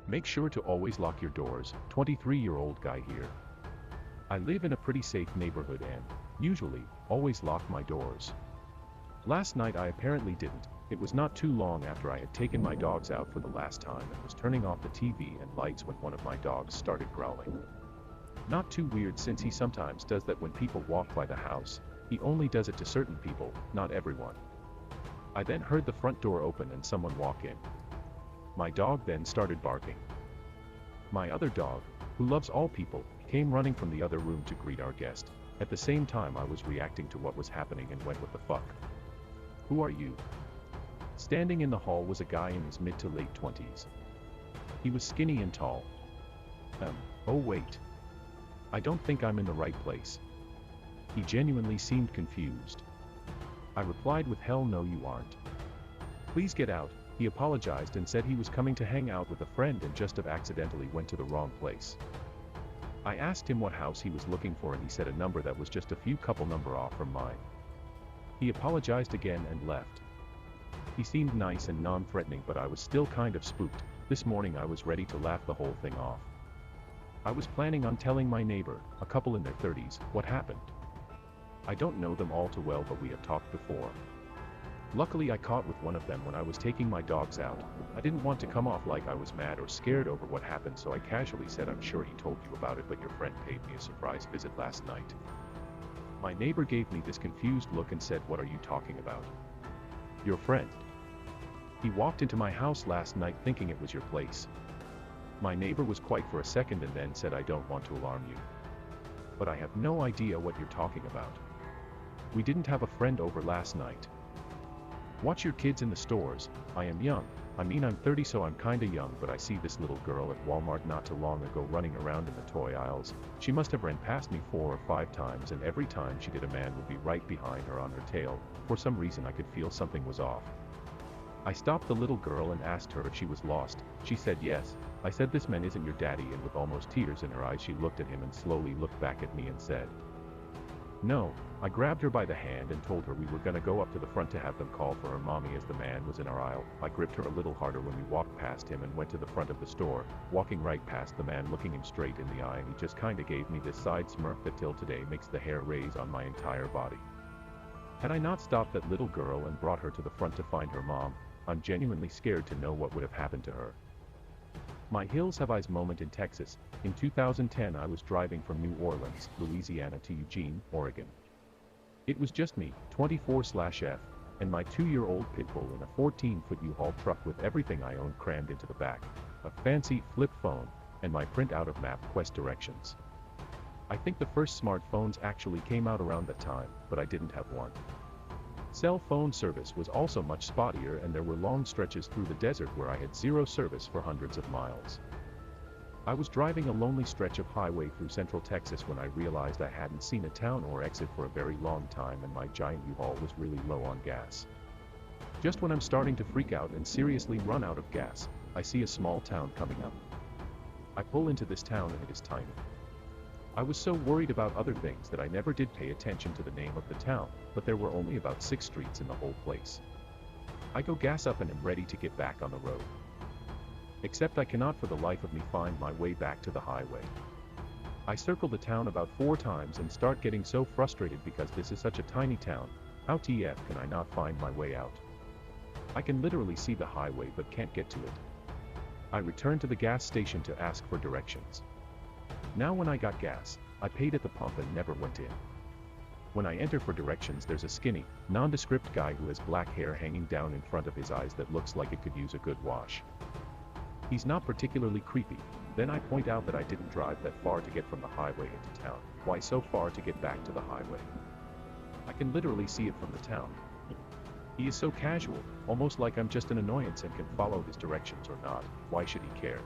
Make sure to always lock your doors. 23-year-old guy here. I live in a pretty safe neighborhood and, usually, always lock my doors. Last night I apparently didn't. It was not too long after I had taken my dogs out for the last time and was turning off the TV and lights when one of my dogs started growling. Not too weird since he sometimes does that when people walk by the house. He only does it to certain people, not everyone. I then heard the front door open and someone walk in. My dog then started barking. My other dog, who loves all people, came running from the other room to greet our guest. At the same time I was reacting to what was happening and went, "What the fuck? Who are you?" Standing in the hall was a guy in his mid to late 20s. He was skinny and tall. Oh wait. I don't think I'm in the right place. He genuinely seemed confused. I replied with, "Hell no you aren't. Please get out." He apologized and said he was coming to hang out with a friend and just accidentally went to the wrong place. I asked him what house he was looking for and he said a number that was just a few couple number off from mine. He apologized again and left. He seemed nice and non-threatening, but I was still kind of spooked. This morning I was ready to laugh the whole thing off. I was planning on telling my neighbor, a couple in their 30s, what happened. I don't know them all too well, but we have talked before. Luckily I caught with one of them when I was taking my dogs out. I didn't want to come off like I was mad or scared over what happened, so I casually said, "I'm sure he told you about it, but your friend paid me a surprise visit last night." My neighbor gave me this confused look and said, "What are you talking about? Your friend? He walked into my house last night thinking it was your place." My neighbor was quiet for a second and then said, "I don't want to alarm you, but I have no idea what you're talking about. We didn't have a friend over last night. Watch your kids in the stores." I am young. I'm 30, so I'm kinda young, but I see this little girl at Walmart not too long ago running around in the toy aisles. She must have ran past me 4 or 5 times, and every time she did a man would be right behind her on her tail. For some reason I could feel something was off. I stopped the little girl and asked her if she was lost. She said yes. I said, "This man isn't your daddy," and with almost tears in her eyes she looked at him and slowly looked back at me and said, "No." I grabbed her by the hand and told her we were gonna go up to the front to have them call for her mommy as the man was in our aisle. I gripped her a little harder when we walked past him and went to the front of the store, walking right past the man, looking him straight in the eye, and he just kinda gave me this side smirk that till today makes the hair raise on my entire body. Had I not stopped that little girl and brought her to the front to find her mom, I'm genuinely scared to know what would have happened to her. My Hills Have Eyes moment in Texas. In 2010 I was driving from New Orleans, Louisiana to Eugene, Oregon. It was just me, 24/F, and my 2-year-old pit bull in a 14-foot U-Haul truck with everything I owned crammed into the back, a fancy flip phone, and my printout of MapQuest directions. I think the first smartphones actually came out around that time, but I didn't have one. Cell phone service was also much spottier, and there were long stretches through the desert where I had zero service for hundreds of miles. I was driving a lonely stretch of highway through central Texas when I realized I hadn't seen a town or exit for a very long time, and my giant U-Haul was really low on gas. Just when I'm starting to freak out and seriously run out of gas, I see a small town coming up. I pull into this town and it is tiny. I was so worried about other things that I never did pay attention to the name of the town, but there were only about 6 streets in the whole place. I go gas up and am ready to get back on the road. Except I cannot for the life of me find my way back to the highway. I circle the town about 4 times and start getting so frustrated because this is such a tiny town. How TF can I not find my way out? I can literally see the highway but can't get to it. I return to the gas station to ask for directions. Now when I got gas, I paid at the pump and never went in. When I enter for directions, there's a skinny, nondescript guy who has black hair hanging down in front of his eyes that looks like it could use a good wash. He's not particularly creepy. Then I point out that I didn't drive that far to get from the highway into town. Why so far to get back to the highway? I can literally see it from the town. He is so casual, almost like I'm just an annoyance and can follow his directions or not. Why should he care?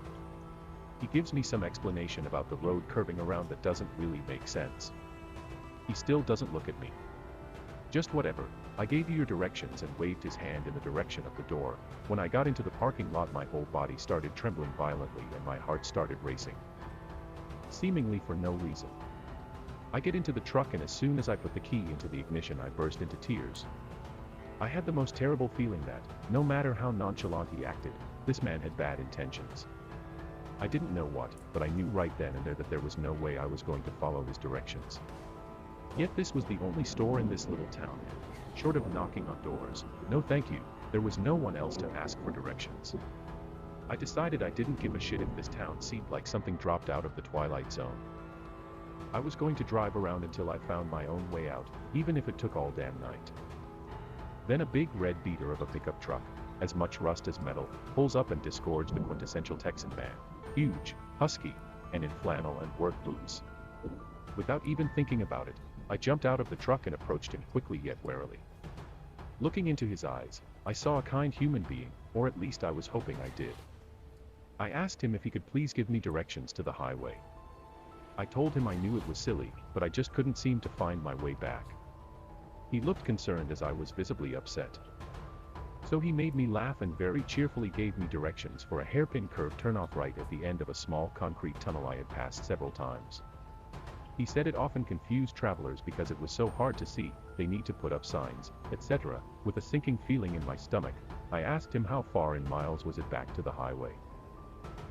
He gives me some explanation about the road curving around that doesn't really make sense. He still doesn't look at me. Just whatever, I gave you your directions, and waved his hand in the direction of the door. When I got into the parking lot, my whole body started trembling violently and my heart started racing. Seemingly for no reason. I get into the truck, and as soon as I put the key into the ignition I burst into tears. I had the most terrible feeling that, no matter how nonchalant he acted, this man had bad intentions. I didn't know what, but I knew right then and there that there was no way I was going to follow his directions. Yet this was the only store in this little town. Short of knocking on doors, no thank you, there was no one else to ask for directions. I decided I didn't give a shit if this town seemed like something dropped out of the Twilight Zone. I was going to drive around until I found my own way out, even if it took all damn night. Then a big red beater of a pickup truck, as much rust as metal, pulls up and disgorges the quintessential Texan man. Huge, husky, and in flannel and work boots. Without even thinking about it, I jumped out of the truck and approached him quickly yet warily. Looking into his eyes, I saw a kind human being, or at least I was hoping I did. I asked him if he could please give me directions to the highway. I told him I knew it was silly, but I just couldn't seem to find my way back. He looked concerned as I was visibly upset. So he made me laugh and very cheerfully gave me directions for a hairpin curve turn-off right at the end of a small concrete tunnel I had passed several times. He said it often confused travelers because it was so hard to see, they need to put up signs, etc. With a sinking feeling in my stomach, I asked him how far in miles was it back to the highway.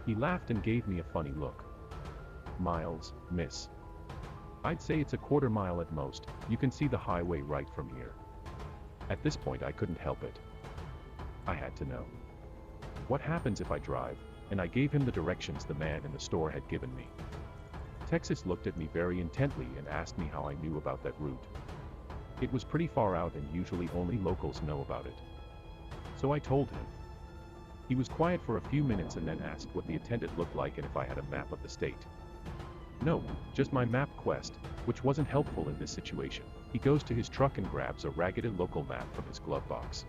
He laughed and gave me a funny look. Miles, miss. I'd say it's a quarter mile at most, you can see the highway right from here. At this point I couldn't help it. I had to know. What happens if I drive? And I gave him the directions the man in the store had given me. Texas looked at me very intently and asked me how I knew about that route. It was pretty far out and usually only locals know about it. So I told him. He was quiet for a few minutes and then asked what the attendant looked like and if I had a map of the state. No, just my map quest, which wasn't helpful in this situation. He goes to his truck and grabs a ragged local map from his glove box.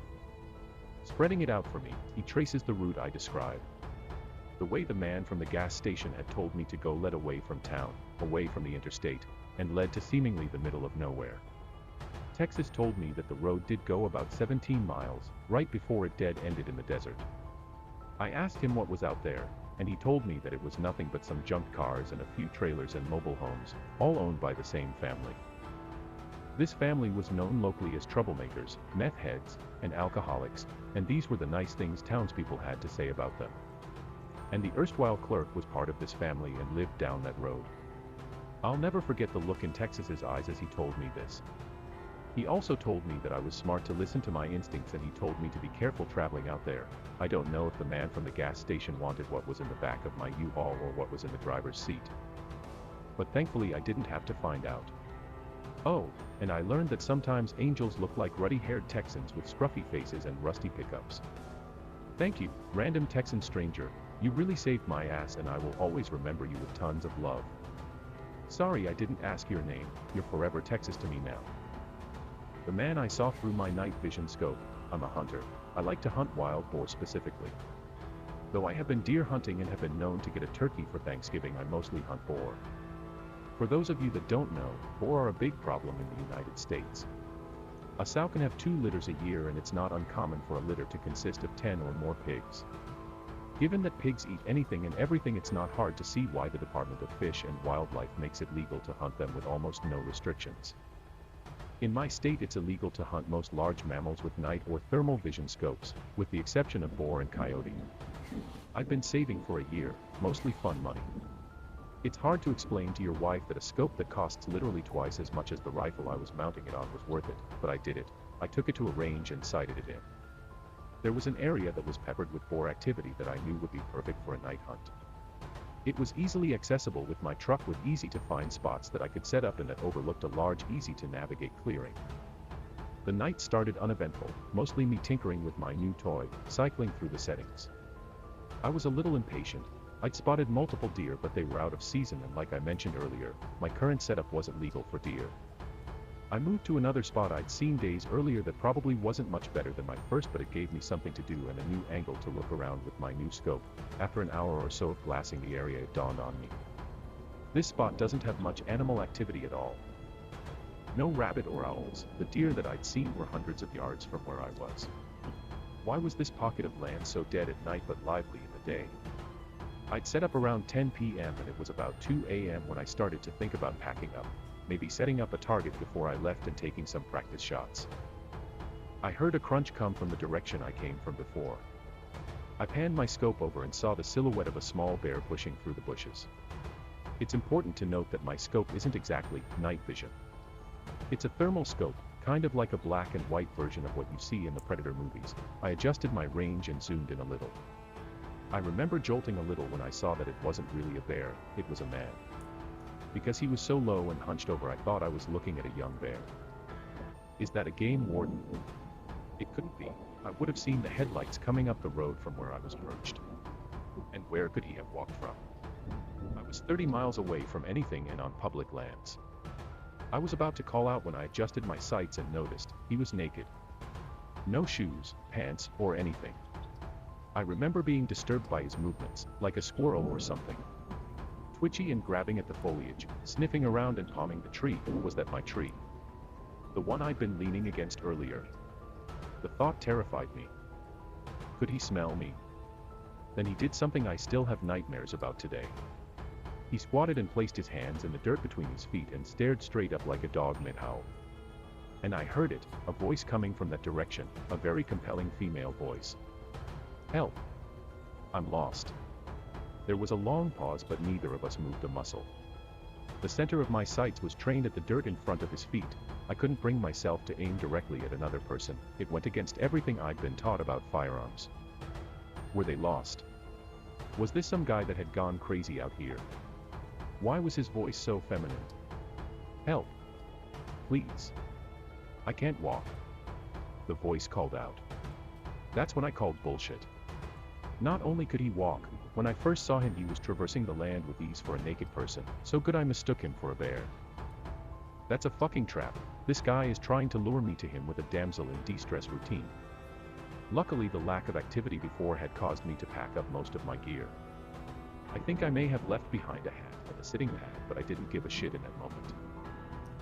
Spreading it out for me, he traces the route I described. The way the man from the gas station had told me to go led away from town, away from the interstate, and led to seemingly the middle of nowhere. Texas told me that the road did go about 17 miles, right before it dead ended in the desert. I asked him what was out there, and he told me that it was nothing but some junk cars and a few trailers and mobile homes, all owned by the same family. This family was known locally as troublemakers, meth heads, and alcoholics, and these were the nice things townspeople had to say about them. And the erstwhile clerk was part of this family and lived down that road. I'll never forget the look in Texas's eyes as he told me this. He also told me that I was smart to listen to my instincts and he told me to be careful traveling out there. I don't know if the man from the gas station wanted what was in the back of my U-Haul or what was in the driver's seat. But thankfully I didn't have to find out. Oh, and I learned that sometimes angels look like ruddy-haired Texans with scruffy faces and rusty pickups. Thank you, random Texan stranger, you really saved my ass and I will always remember you with tons of love. Sorry I didn't ask your name, you're forever Texas to me now. The man I saw through my night vision scope. I'm a hunter. I like to hunt wild boar specifically. Though I have been deer hunting and have been known to get a turkey for Thanksgiving, I mostly hunt boar. For those of you that don't know, boar are a big problem in the United States. A sow can have 2 litters a year and it's not uncommon for a litter to consist of 10 or more pigs. Given that pigs eat anything and everything, it's not hard to see why the Department of Fish and Wildlife makes it legal to hunt them with almost no restrictions. In my state it's illegal to hunt most large mammals with night or thermal vision scopes, with the exception of boar and coyote. I've been saving for a year, mostly fun money. It's hard to explain to your wife that a scope that costs literally twice as much as the rifle I was mounting it on was worth it, but I did it. I took it to a range and sighted it in. There was an area that was peppered with boar activity that I knew would be perfect for a night hunt. It was easily accessible with my truck with easy-to-find spots that I could set up and that overlooked a large, easy-to-navigate clearing. The night started uneventful, mostly me tinkering with my new toy, cycling through the settings. I was a little impatient. I'd spotted multiple deer but they were out of season and like I mentioned earlier, my current setup wasn't legal for deer. I moved to another spot I'd seen days earlier that probably wasn't much better than my first, but it gave me something to do and a new angle to look around with my new scope. After an hour or so of glassing the area, it dawned on me. This spot doesn't have much animal activity at all. No rabbit or owls. The deer that I'd seen were hundreds of yards from where I was. Why was this pocket of land so dead at night but lively in the day? I'd set up around 10 p.m. and it was about 2 a.m. when I started to think about packing up. Maybe setting up a target before I left and taking some practice shots. I heard a crunch come from the direction I came from before. I panned my scope over and saw the silhouette of a small bear pushing through the bushes. It's important to note that my scope isn't exactly night vision. It's a thermal scope, kind of like a black and white version of what you see in the Predator movies. I adjusted my range and zoomed in a little. I remember jolting a little when I saw that it wasn't really a bear, it was a man. Because he was so low and hunched over, I thought I was looking at a young bear. Is that a game warden? It couldn't be. I would have seen the headlights coming up the road from where I was perched. And where could he have walked from? I was 30 miles away from anything and on public lands. I was about to call out when I adjusted my sights and noticed he was naked. No shoes, pants, or anything. I remember being disturbed by his movements, like a squirrel or something. Twitchy and grabbing at the foliage, sniffing around and palming the tree. Was that my tree? The one I'd been leaning against earlier? The thought terrified me. Could he smell me? Then he did something I still have nightmares about today. He squatted and placed his hands in the dirt between his feet and stared straight up like a dog mid-howl. And I heard it, a voice coming from that direction, a very compelling female voice. Help! I'm lost. There was a long pause, but neither of us moved a muscle. The center of my sights was trained at the dirt in front of his feet. I couldn't bring myself to aim directly at another person. It went against everything I'd been taught about firearms. Were they lost? Was this some guy that had gone crazy out here? Why was his voice so feminine? Help! Please! I can't walk. The voice called out. That's when I called bullshit. Not only could he walk, when I first saw him he was traversing the land with ease for a naked person, so good I mistook him for a bear. That's a fucking trap. This guy is trying to lure me to him with a damsel in distress routine. Luckily the lack of activity before had caused me to pack up most of my gear. I think I may have left behind a hat and a sitting pad, but I didn't give a shit in that moment.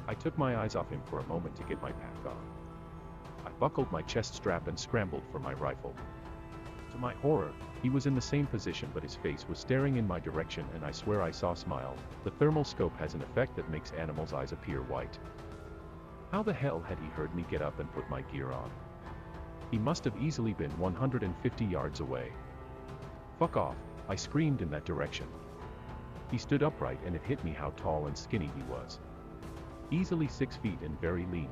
I took my eyes off him for a moment to get my pack on. I buckled my chest strap and scrambled for my rifle. To my horror, he was in the same position, but his face was staring in my direction, and I swear I saw a smile. The thermal scope has an effect that makes animals' eyes appear white. How the hell had he heard me get up and put my gear on? He must have easily been 150 yards away. Fuck off, I screamed in that direction. He stood upright and it hit me how tall and skinny he was. Easily 6 feet and very lean.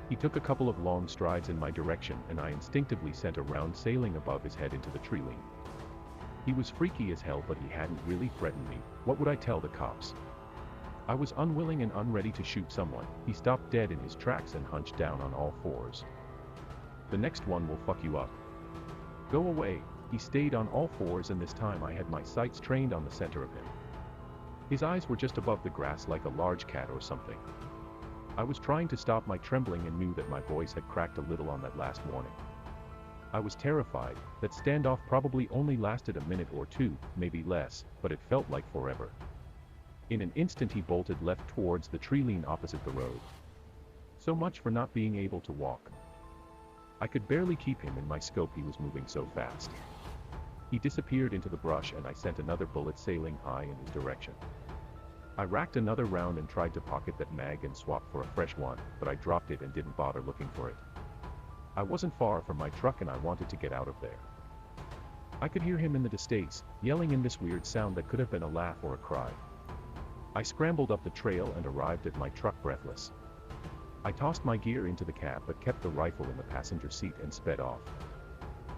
He took a couple of long strides in my direction and I instinctively sent a round sailing above his head into the tree line. He was freaky as hell, but he hadn't really threatened me. What would I tell the cops? I was unwilling and unready to shoot someone. He stopped dead in his tracks and hunched down on all fours. The next one will fuck you up. Go away. He stayed on all fours, and this time I had my sights trained on the center of him. His eyes were just above the grass like a large cat or something. I was trying to stop my trembling and knew that my voice had cracked a little on that last warning. I was terrified. That standoff probably only lasted a minute or two, maybe less, but it felt like forever. In an instant he bolted left towards the tree line opposite the road. So much for not being able to walk. I could barely keep him in my scope, he was moving so fast. He disappeared into the brush and I sent another bullet sailing high in his direction. I racked another round and tried to pocket that mag and swap for a fresh one, but I dropped it and didn't bother looking for it. I wasn't far from my truck and I wanted to get out of there. I could hear him in the distance, yelling in this weird sound that could have been a laugh or a cry. I scrambled up the trail and arrived at my truck breathless. I tossed my gear into the cab but kept the rifle in the passenger seat and sped off.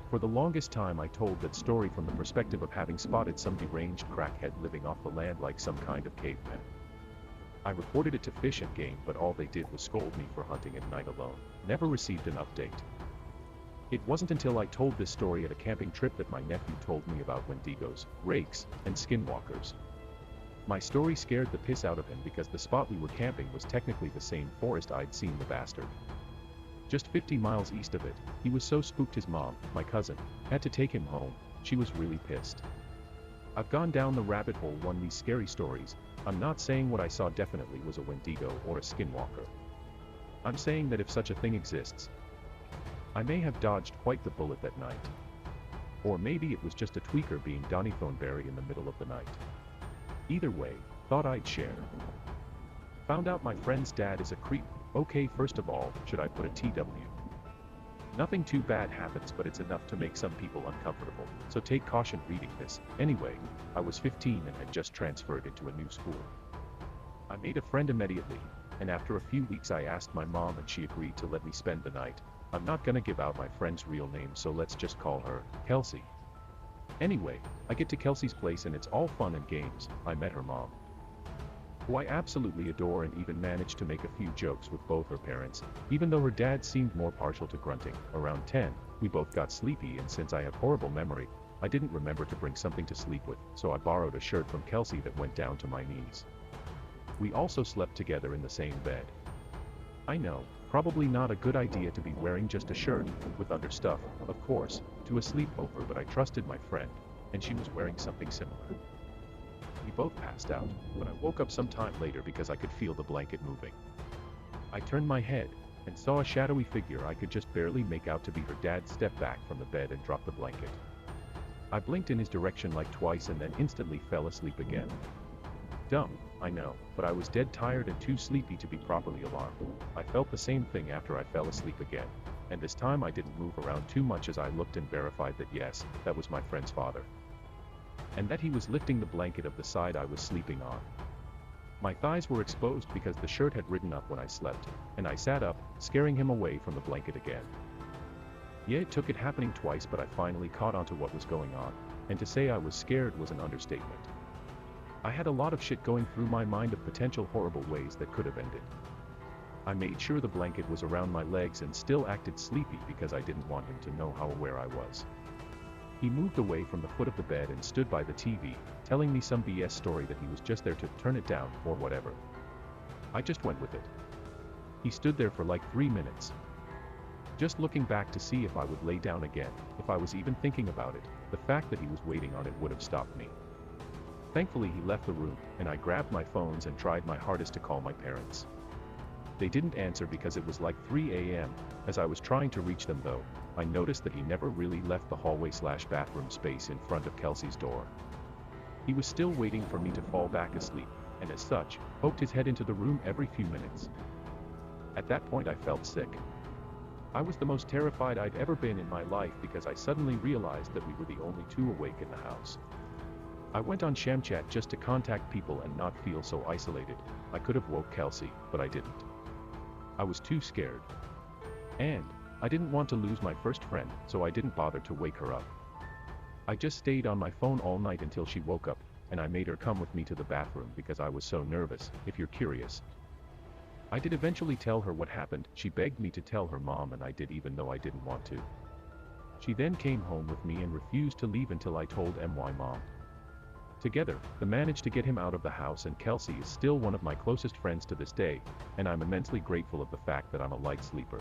For the longest time I told that story from the perspective of having spotted some deranged crackhead living off the land like some kind of caveman. I reported it to Fish and Game, but all they did was scold me for hunting at night alone. Never received an update. It wasn't until I told this story at a camping trip that my nephew told me about Wendigos, rakes, and skinwalkers. My story scared the piss out of him because the spot we were camping was technically the same forest I'd seen the bastard. Just 50 miles east of it. He was so spooked his mom, my cousin, had to take him home. She was really pissed. I've gone down the rabbit hole on these scary stories. I'm not saying what I saw definitely was a Wendigo or a skinwalker. I'm saying that if such a thing exists, I may have dodged quite the bullet that night. Or maybe it was just a tweaker being Donny Thornberry in the middle of the night. Either way, thought I'd share. Found out my friend's dad is a creep. Okay, first of all, should I put a TW? Nothing too bad happens, but it's enough to make some people uncomfortable, so take caution reading this. Anyway, I was 15 and had just transferred into a new school. I made a friend immediately, and after a few weeks I asked my mom and she agreed to let me spend the night. I'm not gonna give out my friend's real name, so let's just call her Kelsey. Anyway, I get to Kelsey's place and it's all fun and games. I met her mom, who I absolutely adore, and even managed to make a few jokes with both her parents, even though her dad seemed more partial to grunting. Around 10, we both got sleepy, and since I have horrible memory, I didn't remember to bring something to sleep with, so I borrowed a shirt from Kelsey that went down to my knees. We also slept together in the same bed. I know, probably not a good idea to be wearing just a shirt, with understuff, of course, to a sleepover, but I trusted my friend, and she was wearing something similar. We both passed out, but I woke up some time later because I could feel the blanket moving. I turned my head, and saw a shadowy figure I could just barely make out to be her dad step back from the bed and drop the blanket. I blinked in his direction like twice and then instantly fell asleep again. Dumb, I know, but I was dead tired and too sleepy to be properly alarmed. I felt the same thing after I fell asleep again, and this time I didn't move around too much as I looked and verified that yes, that was my friend's father, and that he was lifting the blanket of the side I was sleeping on. My thighs were exposed because the shirt had ridden up when I slept, and I sat up, scaring him away from the blanket again. Yeah, it took it happening twice, but I finally caught on to what was going on, and to say I was scared was an understatement. I had a lot of shit going through my mind of potential horrible ways that could have ended. I made sure the blanket was around my legs and still acted sleepy because I didn't want him to know how aware I was. He moved away from the foot of the bed and stood by the TV, telling me some BS story that he was just there to turn it down, or whatever. I just went with it. He stood there for like 3 minutes, just looking back to see if I would lay down again. If I was even thinking about it, the fact that he was waiting on it would have stopped me. Thankfully he left the room, and I grabbed my phones and tried my hardest to call my parents. They didn't answer because it was like 3 a.m. As I was trying to reach them though, I noticed that he never really left the hallway/bathroom space in front of Kelsey's door. He was still waiting for me to fall back asleep, and as such, poked his head into the room every few minutes. At that point I felt sick. I was the most terrified I'd ever been in my life because I suddenly realized that we were the only two awake in the house. I went on Shamchat just to contact people and not feel so isolated. I could have woke Kelsey, but I didn't. I was too scared. And I didn't want to lose my first friend, so I didn't bother to wake her up. I just stayed on my phone all night until she woke up, and I made her come with me to the bathroom because I was so nervous, if you're curious. I did eventually tell her what happened. She begged me to tell her mom, and I did, even though I didn't want to. She then came home with me and refused to leave until I told my mom. Together, they managed to get him out of the house, and Kelsey is still one of my closest friends to this day, and I'm immensely grateful of the fact that I'm a light sleeper.